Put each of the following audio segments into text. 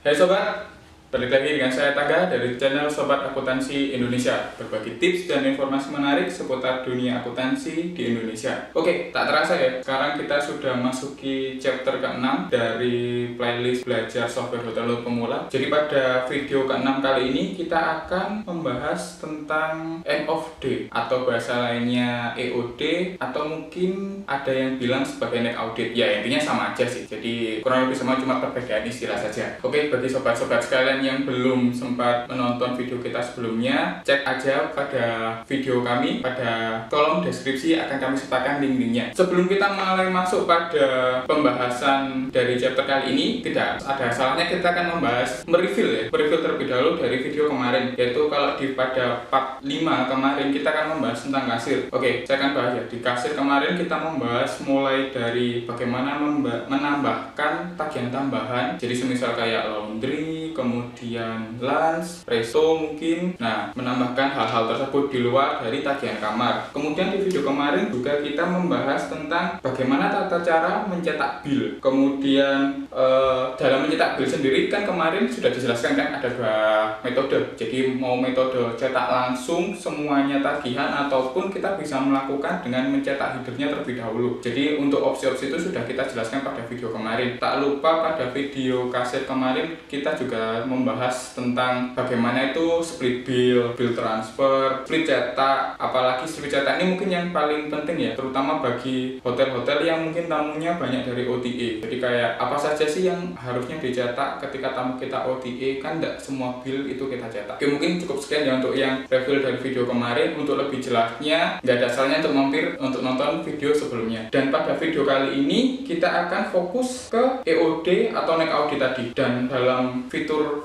Hai sobat, balik lagi dengan saya Taga dari channel Sobat Akuntansi Indonesia, berbagi tips dan informasi menarik seputar dunia akuntansi di Indonesia. Oke, tak terasa ya, sekarang kita sudah masuki chapter ke-6 dari playlist belajar software hotel pemula. Jadi pada video ke-6 kali ini kita akan membahas tentang end of day atau bahasa lainnya EOD, atau mungkin ada yang bilang sebagai neck audit. Ya intinya sama aja sih, jadi kurang lebih sama, cuma perbedaan istilah saja. Oke, bagi sobat-sobat sekalian yang belum sempat menonton video kita sebelumnya, cek aja pada video kami, pada kolom deskripsi akan kami sertakan link-linknya. Sebelum kita mulai masuk pada pembahasan dari chapter kali ini, tidak ada salahnya kita akan membahas mereview terlebih dahulu dari video kemarin, yaitu kalau pada part 5 kemarin kita akan membahas tentang kasir. Oke, saya akan bahas ya. Di kasir kemarin kita membahas mulai dari bagaimana menambahkan tagihan tambahan, jadi semisal kayak laundry, kemudian lunch, resto mungkin. Nah, menambahkan hal-hal tersebut di luar dari tagihan kamar. Kemudian di video kemarin juga kita membahas tentang bagaimana tata cara mencetak bill. Kemudian dalam mencetak bill sendiri kan kemarin sudah dijelaskan kan ada dua metode. Jadi mau metode cetak langsung semuanya tagihan, ataupun kita bisa melakukan dengan mencetak headernya terlebih dahulu. Jadi untuk opsi-opsi itu sudah kita jelaskan pada video kemarin. Tak lupa pada video kasir kemarin kita juga membahas tentang bagaimana itu split bill, bill transfer, split cetak. Apalagi split cetak ini mungkin yang paling penting ya, terutama bagi hotel-hotel yang mungkin tamunya banyak dari OTA. Jadi kayak apa saja sih yang harusnya dicetak ketika tamu kita OTA, kan tidak semua bill itu kita cetak. Oke, mungkin cukup sekian ya untuk yang review dari video kemarin. Untuk lebih jelasnya, nggak ada salahnya untuk mampir untuk nonton video sebelumnya. Dan pada video kali ini kita akan fokus ke EOD atau neck audit tadi. Dan dalam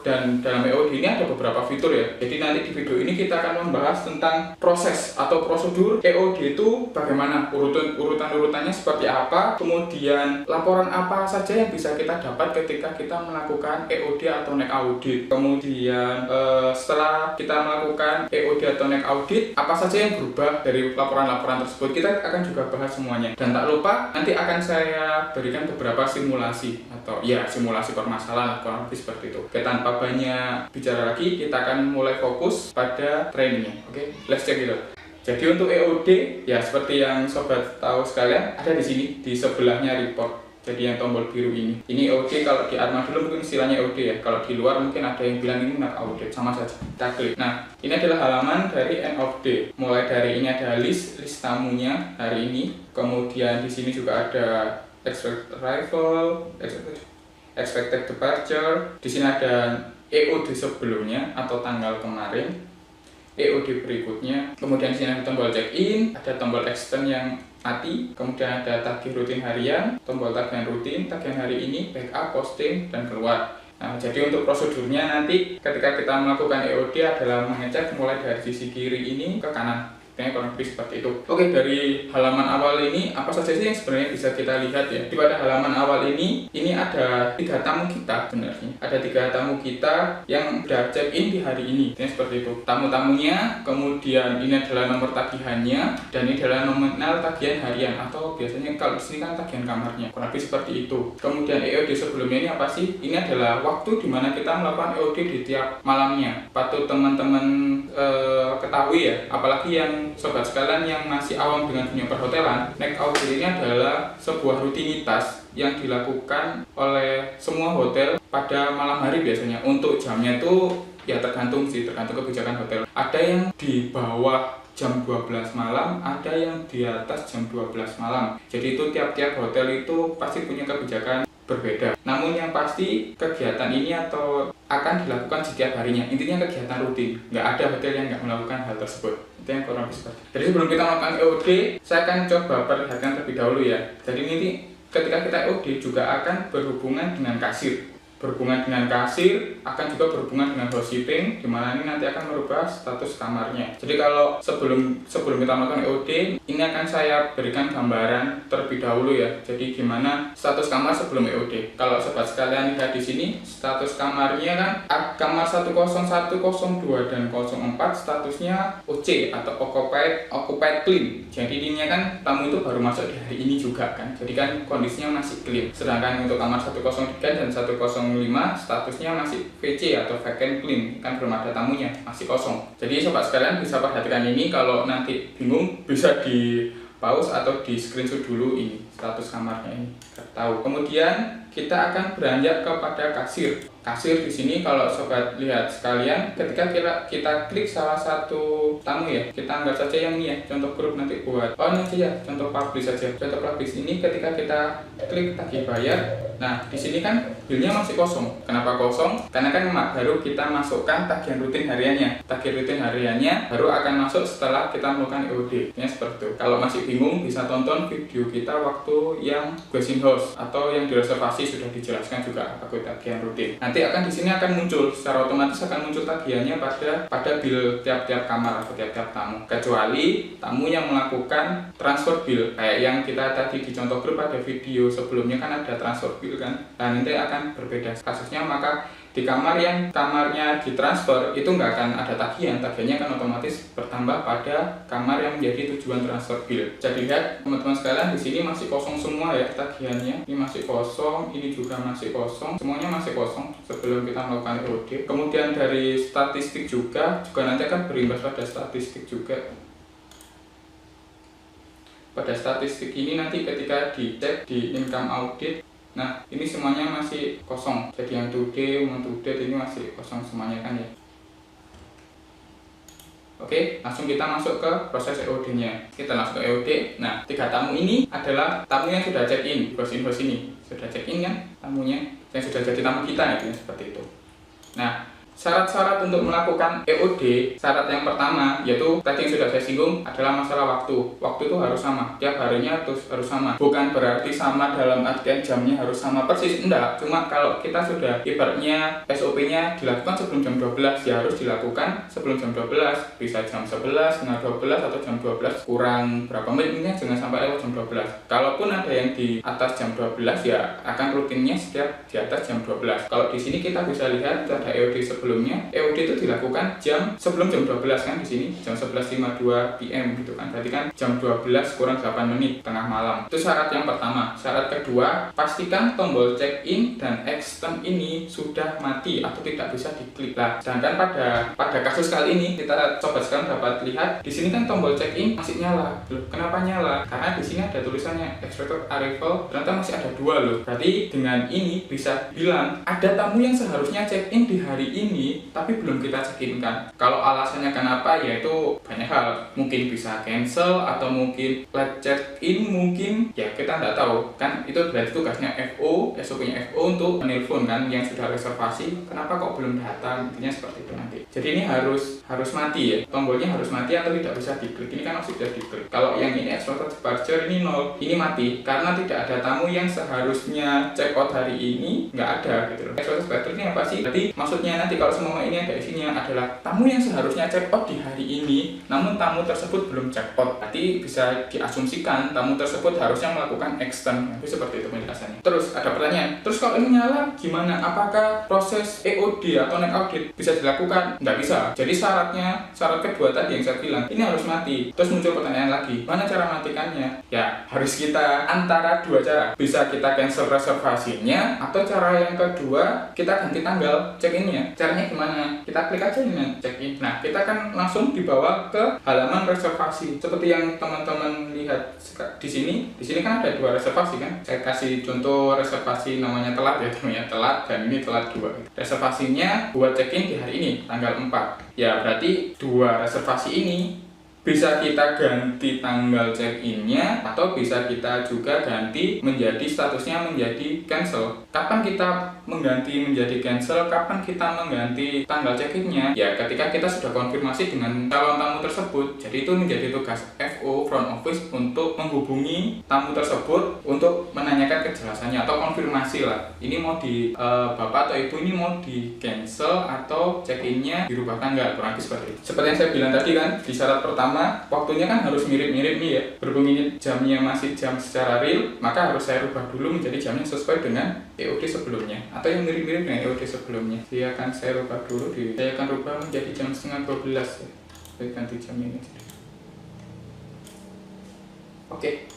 dalam EOD ini ada beberapa fitur ya. Jadi nanti di video ini kita akan membahas tentang proses atau prosedur EOD itu bagaimana, urutan-urutannya seperti apa, kemudian laporan apa saja yang bisa kita dapat ketika kita melakukan EOD atau neck audit. Kemudian setelah kita melakukan EOD atau neck audit, apa saja yang berubah dari laporan-laporan tersebut, kita akan juga bahas semuanya. Dan tak lupa nanti akan saya berikan beberapa simulasi atau ya simulasi permasalahan kurang lebih seperti itu. Oke, tanpa banyak bicara lagi, kita akan mulai fokus pada trainingnya. Oke, let's check it out. Jadi untuk EOD ya seperti yang sobat tahu sekalian, ada di sini di sebelahnya report. Jadi yang tombol biru ini EOD. Kalau di Arma dulu mungkin istilahnya EOD ya. Kalau di luar mungkin ada yang bilang ini not audit, sama saja. Kita klik. Nah, ini adalah halaman dari end of day. Mulai dari ini ada list tamunya hari ini. Kemudian di sini juga ada expected arrival, expected departure. Di sini ada EOD sebelumnya atau tanggal kemarin, EOD berikutnya. Kemudian di sini ada tombol check-in, ada tombol extend yang mati, kemudian ada tagih rutin harian, tombol tagihan rutin, tagihan hari ini, backup, posting, dan keluar. Nah, jadi untuk prosedurnya nanti ketika kita melakukan EOD adalah mengecek mulai dari sisi kiri ini ke kanan. Kurang lebih seperti itu. Oke, dari halaman awal ini apa saja sih yang sebenarnya bisa kita lihat ya? Di pada halaman awal ini ada 3 tamu kita sebenarnya. Ada 3 tamu kita yang sudah check in di hari ini. Ini seperti itu. Tamu-tamunya, kemudian ini adalah nomor tagihannya, dan ini adalah nominal tagihan harian atau biasanya kalau di sini kan tagihan kamarnya. Kurang lebih seperti itu. Kemudian EOD sebelumnya ini apa sih? Ini adalah waktu di mana kita melakukan EOD di tiap malamnya. Patut teman-teman ketahui ya, apalagi yang sobat sekalian yang masih awam dengan dunia perhotelan, neck audit ini adalah sebuah rutinitas yang dilakukan oleh semua hotel pada malam hari biasanya. Untuk jamnya itu ya tergantung kebijakan hotel. Ada yang di bawah jam 12 malam, ada yang di atas jam 12 malam. Jadi itu tiap-tiap hotel itu pasti punya kebijakan berbeda. Namun yang pasti kegiatan ini atau akan dilakukan setiap harinya. Intinya kegiatan rutin. Nggak ada hotel yang nggak melakukan hal tersebut. Itu yang kurang lebih seperti. Jadi sebelum kita melakukan EOD, saya akan coba perlihatkan terlebih dahulu ya. Jadi ini ketika kita EOD juga akan berhubungan dengan kasir. Berhubungan dengan kasir akan juga berhubungan dengan housekeeping, di mana ini nanti akan merubah status kamarnya. Jadi kalau sebelum kita melakukan EOD, ini akan saya berikan gambaran terlebih dahulu ya. Jadi gimana status kamar sebelum EOD. Kalau sobat sekalian lihat di sini, status kamarnya kan kamar 101, 02 dan 04 statusnya OC atau occupied clean. Jadi ini kan tamu itu baru masuk di hari ini juga kan. Jadi kan kondisinya masih clean. Sedangkan untuk kamar 103 dan 104 05 statusnya masih VC atau vacant claim, kan belum ada tamunya, masih kosong. Jadi sobat sekalian bisa perhatikan ini, kalau nanti bingung bisa di pause atau di screenshot dulu ini status kamarnya ini, tahu. Kemudian kita akan beranjak kepada kasir. Kasir di sini kalau sobat lihat sekalian, ketika kita klik salah satu tamu ya, kita anggap saja yang ini ya, contoh grup nanti buat ini aja ya, contoh publish saja. Contoh publish ini ketika kita klik tagih bayar, nah di sini kan billnya masih kosong. Kenapa kosong? Karena kan baru kita masukkan tagihan rutin hariannya. Tagihan rutin hariannya baru akan masuk setelah kita melakukan EOD. Ini seperti itu. Kalau masih bingung bisa tonton video kita waktu yang guest house atau yang direservasi, sudah dijelaskan juga apa tagihan rutin. Nanti akan di sini akan muncul secara otomatis, akan muncul tagihannya pada bill tiap-tiap kamar atau tiap-tiap tamu, kecuali tamu yang melakukan transfer bill kayak yang kita tadi di contoh grup ada video sebelumnya kan ada transfer bill kan. Nah nanti akan berbeda kasusnya, maka di kamar yang kamarnya ditransfer itu nggak akan ada tagihannya akan otomatis bertambah pada kamar yang menjadi tujuan transfer bill. Jadi lihat teman-teman sekalian, di sini masih kosong semua ya tagihannya. Ini masih kosong, ini juga masih kosong, semuanya masih kosong sebelum kita melakukan EOD. Kemudian dari statistik juga nanti akan berimbas pada statistik juga. Pada statistik ini nanti ketika dicek di income audit, nah ini semuanya masih kosong. Jadi yang today, ini masih kosong semuanya kan ya. Oke, langsung kita masuk ke proses EOD-nya. Kita langsung ke EOD. Nah, 3 tamu ini adalah tamu yang sudah check-in, host ini. Sudah check-in kan tamunya, yang sudah jadi tamu kita ya, seperti itu. Nah, syarat-syarat untuk melakukan EOD, syarat yang pertama yaitu tadi yang sudah saya singgung adalah masalah waktu. Waktu itu harus sama, tiap harinya harus sama. Bukan berarti sama dalam artian jamnya harus sama persis, enggak. Cuma kalau kita sudah ibaratnya SOP-nya dilakukan sebelum jam 12, ya harus dilakukan sebelum jam 12. Bisa jam 11, setengah 12 atau jam 12 kurang berapa menit, ini jangan sampai lewat jam 12. Kalaupun ada yang di atas jam 12 ya akan rutinnya setiap di atas jam 12. Kalau di sini kita bisa lihat ada EOD sebelumnya. EOD itu dilakukan sebelum jam 12 kan, di sini jam 11.52 PM gitu kan. Berarti kan jam 12 kurang 8 menit tengah malam. Itu syarat yang pertama. Syarat kedua, pastikan tombol check-in dan extend ini sudah mati atau tidak bisa diklik. Lah, sedangkan pada kasus kali ini kita coba sekarang dapat lihat di sini kan tombol check-in masih nyala. Loh, kenapa nyala? Karena di sini ada tulisannya expected arrival, ternyata masih ada 2 loh. Berarti dengan ini bisa bilang ada tamu yang seharusnya check-in di hari ini tapi belum kita check-in kan. Kalau alasannya kenapa, yaitu banyak hal, mungkin bisa cancel atau mungkin late check-in, mungkin ya kita nggak tahu kan. Itu berarti tugasnya FO, SOP-nya FO untuk menelpon kan yang sudah reservasi, kenapa kok belum datang, intinya seperti itu nanti. Jadi ini harus mati ya, tombolnya harus mati atau tidak bisa diklik. Ini kan masih bisa diklik. Kalau yang ini expected departure ini 0, ini mati karena tidak ada tamu yang seharusnya check out hari ini, nggak ada gitu loh. Expected departure ini apa sih? Berarti maksudnya nanti kalau semua ini ada isinya adalah tamu yang seharusnya check out di hari ini, namun tamu tersebut belum check out. Berarti bisa diasumsikan tamu tersebut harusnya melakukan extend. Itu seperti itu penjelasannya. Terus ada pertanyaan, terus kalau ini nyala gimana? Apakah proses EOD atau next audit bisa dilakukan? Nggak bisa. Jadi syarat kedua tadi yang saya bilang, ini harus mati. Terus muncul pertanyaan lagi, mana cara matikannya? Ya harus kita antara 2 cara. Bisa kita cancel reservasinya, atau cara yang kedua kita ganti tanggal check-innya. Caranya gimana? Kita klik aja ini check-in. Nah, kita kan langsung dibawa ke halaman reservasi. Seperti yang teman-teman lihat di sini. Di sini kan ada 2 reservasi kan. Saya kasih contoh reservasi namanya telat ya, teman-teman, telat, dan ini telat 2. Reservasinya buat check-in di hari ini, tanggal 4. Ya, berarti 2 reservasi ini bisa kita ganti tanggal check-in-nya atau bisa kita juga ganti menjadi statusnya menjadi cancel. Kapan kita mengganti menjadi cancel, kapan kita mengganti tanggal check-in-nya? Ya ketika kita sudah konfirmasi dengan calon tamu tersebut. Jadi itu menjadi tugas FO front office untuk menghubungi tamu tersebut untuk menanyakan kejelasannya atau konfirmasi lah. Ini mau di bapak atau ibu ini mau di cancel atau check-in-nya dirubahkan nggak? Kurang lebih seperti itu. Seperti yang saya bilang tadi kan, di syarat pertama waktunya kan harus mirip-mirip nih ya. Berhubung ini jamnya masih jam secara real, maka harus saya rubah dulu menjadi jamnya sesuai dengan EOD sebelumnya atau yang mirip-mirip dengan EOD sebelumnya. Dia akan saya rubah dulu, saya akan rubah menjadi jam setengah 12 ya. Saya ganti jamnya ini. Oke.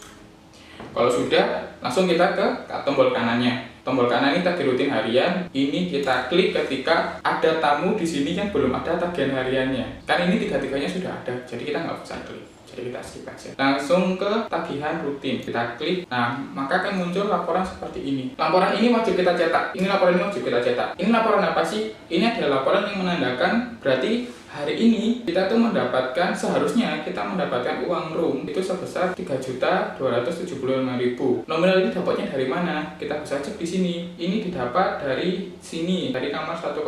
Kalau sudah, langsung kita ke tombol kanannya. Tombol kanan ini tagih rutin harian. Ini kita klik ketika ada tamu di sini yang belum ada tagihan hariannya. Kan ini tiga-tiganya sudah ada, jadi kita nggak usah klik. Jadi kita skip aja. Langsung ke tagihan rutin. Kita klik. Nah, maka akan muncul laporan seperti ini. Laporan ini wajib kita cetak. Ini laporan ini wajib kita cetak. Ini laporan apa sih? Ini adalah laporan yang menandakan berarti hari ini kita tuh seharusnya kita mendapatkan uang room itu sebesar 3.275.000. Nominal ini dapatnya dari mana? Kita bisa cek di sini. Ini didapat dari sini, dari kamar 101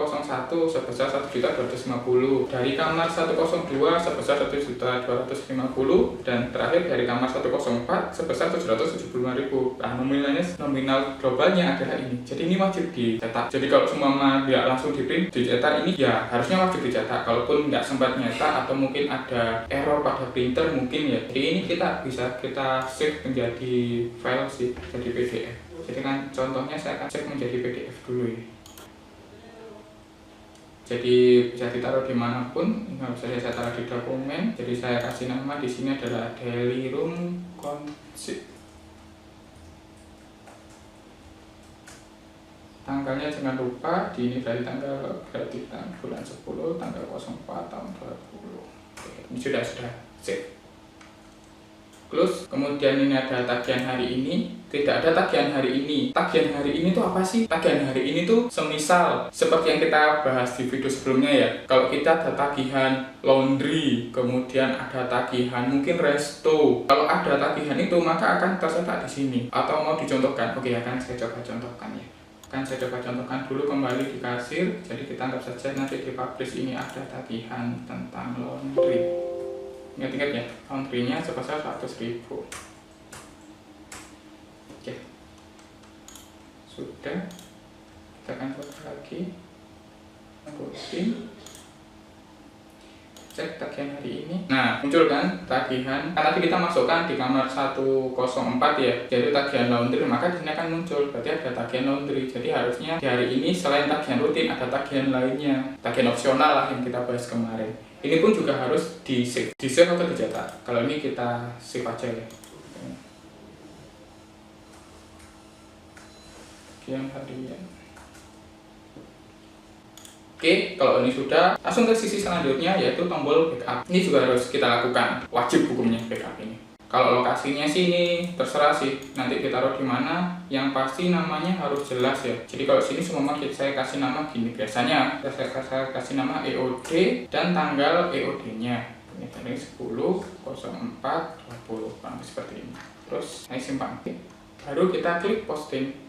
sebesar 1.250, dari kamar 102 sebesar 1.250, dan terakhir dari kamar 104 sebesar 775.000. Nah, nominal globalnya adalah ini. Jadi ini wajib dicetak. Jadi kalau semua dia langsung di print, dicetak, ini ya harusnya wajib dicetak. Kalaupun nggak sempat nyetak atau mungkin ada error pada printer mungkin ya, jadi ini kita bisa save menjadi file sih, jadi PDF. Jadi kan contohnya saya akan save menjadi PDF dulu ya. Jadi bisa ditaruh dimanapun, nggak usah saya taruh di dokumen. Jadi saya kasih nama di sini adalah daily room concert. Tanggalnya jangan lupa, ini dari berarti bulan 10 tanggal 04 tahun 20. Ini sudah save. Close. Kemudian ini ada tagihan hari ini. Tidak ada tagihan hari ini. Tagihan hari ini tuh apa sih? Tagihan hari ini tuh semisal seperti yang kita bahas di video sebelumnya ya. Kalau kita ada tagihan laundry, kemudian ada tagihan mungkin resto. Kalau ada tagihan itu maka akan tercetak di sini. Atau mau dicontohkan? Oke, akan saya coba contohkan ya. Saya coba contohkan dulu kembali di kasir. Jadi kita anggap saja nanti di publish ini ada tagihan tentang laundry. Ingat-ingat ya, laundry-nya sebesar 100.000. Oke, sudah. Kita akan coba lagi. Rutin. Cek tagihan hari ini. Nah, muncul kan tagihan. Kan tadi kita masukkan di kamar 104 ya. Jadi tagihan laundry, maka di sini akan muncul. Berarti ada tagihan laundry. Jadi harusnya di hari ini selain tagihan rutin ada tagihan lainnya. Tagihan opsional lah yang kita bahas kemarin. Ini pun juga harus di-save. Di-save atau dicetak. Kalau ini kita save aja ya. Tagihan harian. Oke, kalau ini sudah, langsung ke sisi selanjutnya yaitu tombol backup. Ini juga harus kita lakukan, wajib hukumnya backup ini. Kalau lokasinya sih ini terserah sih, nanti kita taruh di mana. Yang pasti namanya harus jelas ya. Jadi kalau sini semua saya kasih nama gini. Biasanya saya kasih nama EOD dan tanggal EOD-nya. Ini dari 10/04/20, seperti ini. Terus saya simpan. Baru kita klik posting.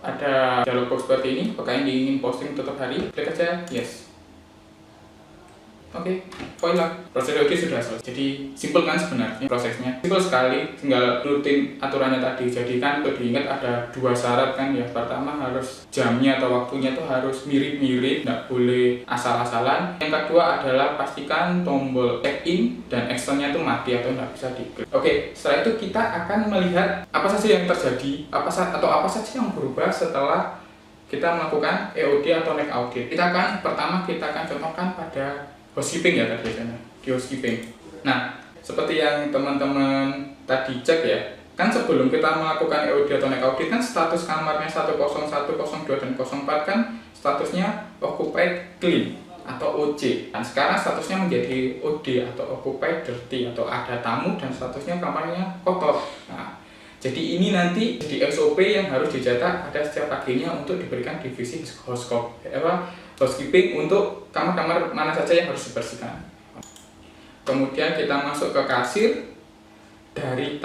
Ada dialog box seperti ini. Apakah yang ingin posting tutup hari? Klik aja yes. Oke, poin lah. Proses EOD sudah selesai. Jadi simpel kan sebenarnya prosesnya. Simpel sekali, tinggal rutin aturannya tadi. Jadi kan untuk diingat ada dua syarat kan ya. Pertama harus jamnya atau waktunya tuh harus mirip-mirip, nggak boleh asal-asalan. Yang kedua adalah pastikan tombol check in dan Excel-nya tuh mati atau nggak bisa diklik. Oke, setelah itu kita akan melihat apa saja yang terjadi, apa saja yang berubah setelah kita melakukan EOD atau make audit. Pertama kita akan contohkan pada housekeeping ya tadi biasanya di housekeeping. Nah, seperti yang teman-teman tadi cek ya, kan sebelum kita melakukan EOD atau make audit kan status kamarnya 101, 02 dan 04 kan statusnya occupied clean atau OC. Dan sekarang statusnya menjadi OD atau occupied dirty atau ada tamu dan statusnya kamarnya kotor. Nah, jadi ini nanti di SOP yang harus dicetak pada setiap paginya untuk diberikan divisi housekeeping untuk kamar-kamar mana saja yang harus dibersihkan. Kemudian kita masuk ke kasir. Dari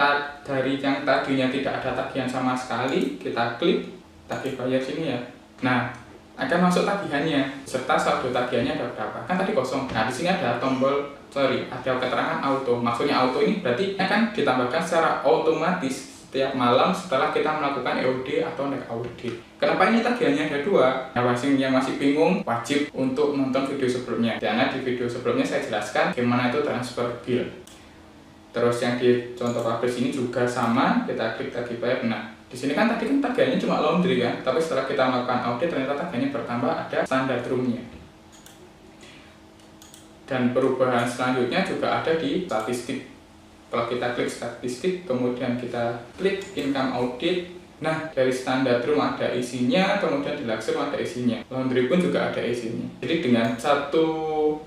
yang tadinya tidak ada tagihan sama sekali, kita klik tagih bayar sini ya. Nah, akan masuk tagihannya serta saldo tagihannya ada berapa. Kan tadi kosong. Nah, di sini ada ada keterangan auto. Maksudnya auto ini berarti akan ditambahkan secara otomatis setiap malam setelah kita melakukan EOD atau make audit. Kenapa ini tagihannya ada dua? Yang masih bingung wajib untuk nonton video sebelumnya. Karena di video sebelumnya saya jelaskan bagaimana itu transfer bill. Terus yang di contoh publish ini juga sama, kita klik tagih bayar. Nah, di sini kan tadi tagihannya cuma laundry kan, tapi setelah kita melakukan audit ternyata tagihannya bertambah, ada standar room-nya. Dan perubahan selanjutnya juga ada di statistik. Kalau kita klik statistik, kemudian kita klik income audit, Nah, dari standar room ada isinya, kemudian di luxury ada isinya. Laundry pun juga ada isinya. Jadi dengan satu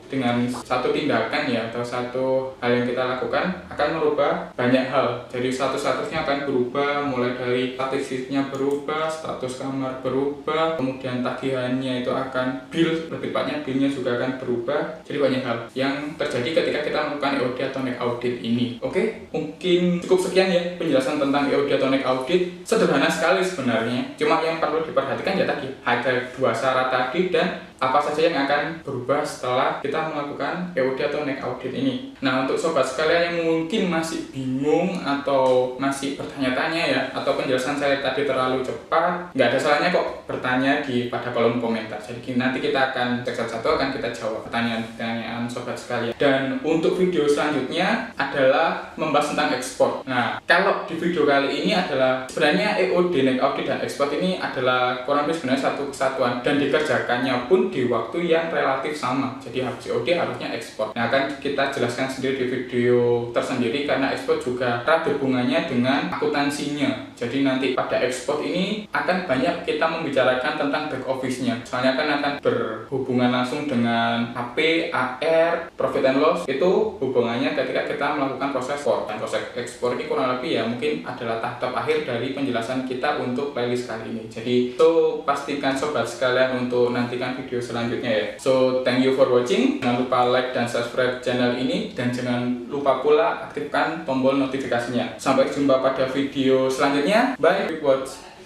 tindakan ya, atau satu hal yang kita lakukan akan merubah banyak hal. Jadi statusnya akan berubah, mulai dari statistiknya berubah, status kamar berubah, kemudian tagihannya itu akan lebih tepatnya billnya juga akan berubah. Jadi banyak hal yang terjadi ketika kita melakukan EOD atau neck audit ini. Oke, mungkin cukup sekian ya penjelasan tentang EOD atau neck audit. Sederhana sekali sebenarnya, cuma yang perlu diperhatikan ya tadi ada 2 syarat tadi dan apa saja yang akan berubah setelah kita melakukan EOD atau neck audit ini. Nah, untuk sobat sekalian yang mungkin masih bingung atau masih bertanya-tanya ya, atau penjelasan saya tadi terlalu cepat, nggak ada salahnya kok bertanya pada kolom komentar. Jadi nanti kita akan cek satu-satu, akan kita jawab pertanyaan-pertanyaan sobat sekalian. Dan untuk video selanjutnya adalah membahas tentang ekspor. Nah, kalau di video kali ini adalah sebenarnya EOD, neck audit, dan ekspor ini adalah kurang lebih sebenarnya satu kesatuan dan dikerjakannya pun di waktu yang relatif sama. Jadi habis EOD harusnya ekspor. Nah, akan kita jelaskan sendiri di video tersendiri karena ekspor juga erat hubungannya dengan akuntansinya. Jadi nanti pada ekspor ini akan banyak kita membicarakan tentang back office-nya. Soalnya akan berhubungan langsung dengan HP, AR, profit and loss. Itu hubungannya ketika kita melakukan proses ekspor. Dan proses ekspor ini kurang lebih ya mungkin adalah tahap akhir dari penjelasan kita untuk playlist kali ini. Jadi pastikan sobat sekalian untuk nantikan video selanjutnya ya. So, thank you for watching. Jangan lupa like dan subscribe channel ini dan jangan lupa pula aktifkan tombol notifikasinya. Sampai jumpa pada video selanjutnya. Bye, watch.